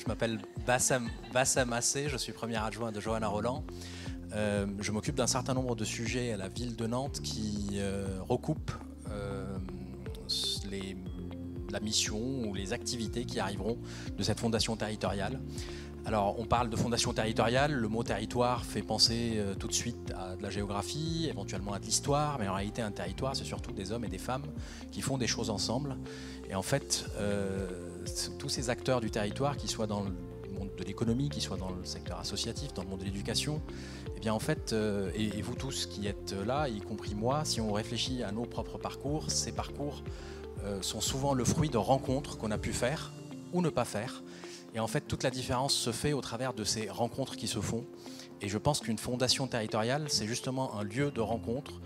Je m'appelle Bassam Assé, je suis premier adjoint de Johanna Roland. Je m'occupe d'un certain nombre de sujets à la ville de Nantes qui recoupent la mission ou les activités qui arriveront de cette fondation territoriale. Alors on parle de fondation territoriale, le mot territoire fait penser tout de suite à de la géographie, éventuellement à de l'histoire, mais en réalité un territoire c'est surtout des hommes et des femmes qui font des choses ensemble. Et en fait, tous ces acteurs du territoire, qu'ils soient dans le monde de l'économie, qu'ils soient dans le secteur associatif, dans le monde de l'éducation, eh bien en fait, et vous tous qui êtes là, y compris moi, si on réfléchit à nos propres parcours, ces parcours sont souvent le fruit de rencontres qu'on a pu faire ou ne pas faire. Et en fait, toute la différence se fait au travers de ces rencontres qui se font. Et je pense qu'une fondation territoriale, c'est justement un lieu de rencontre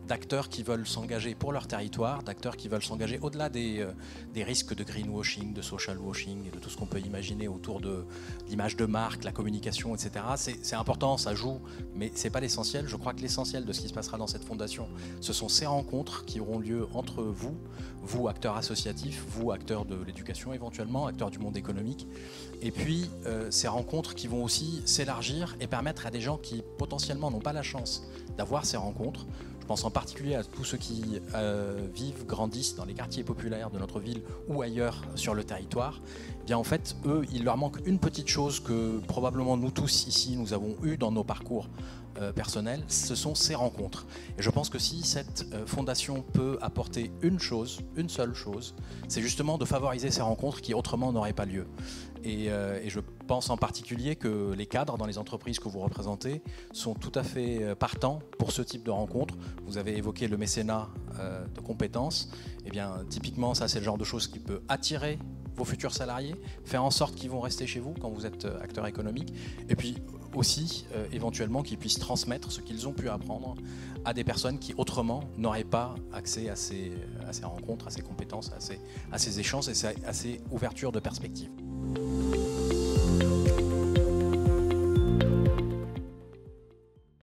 d'acteurs qui veulent s'engager pour leur territoire, d'acteurs qui veulent s'engager au-delà des risques de greenwashing, de social washing et de tout ce qu'on peut imaginer autour de l'image de marque, la communication, etc. C'est important, ça joue, mais ce n'est pas l'essentiel. Je crois que l'essentiel de ce qui se passera dans cette fondation, ce sont ces rencontres qui auront lieu entre vous acteurs associatifs, vous acteurs de l'éducation éventuellement, acteurs du monde économique, et puis ces rencontres qui vont aussi s'élargir et permettre à des gens qui potentiellement n'ont pas la chance d'avoir ces rencontres. Je pense en particulier à tous ceux qui vivent, grandissent dans les quartiers populaires de notre ville ou ailleurs sur le territoire. Eh bien en fait, eux, il leur manque une petite chose que probablement nous tous ici, nous avons eu dans nos parcours personnels, ce sont ces rencontres. Et je pense que si cette fondation peut apporter une seule chose, c'est justement de favoriser ces rencontres qui autrement n'auraient pas lieu. Et je pense en particulier que les cadres dans les entreprises que vous représentez sont tout à fait partants pour ce type de rencontres. Vous avez évoqué le mécénat de compétences. Eh bien, typiquement, ça, c'est le genre de choses qui peut attirer vos futurs salariés, faire en sorte qu'ils vont rester chez vous quand vous êtes acteur économique, et puis aussi, éventuellement, qu'ils puissent transmettre ce qu'ils ont pu apprendre à des personnes qui, autrement, n'auraient pas accès à ces rencontres, à ces compétences, à ces échanges et à ces ouvertures de perspectives.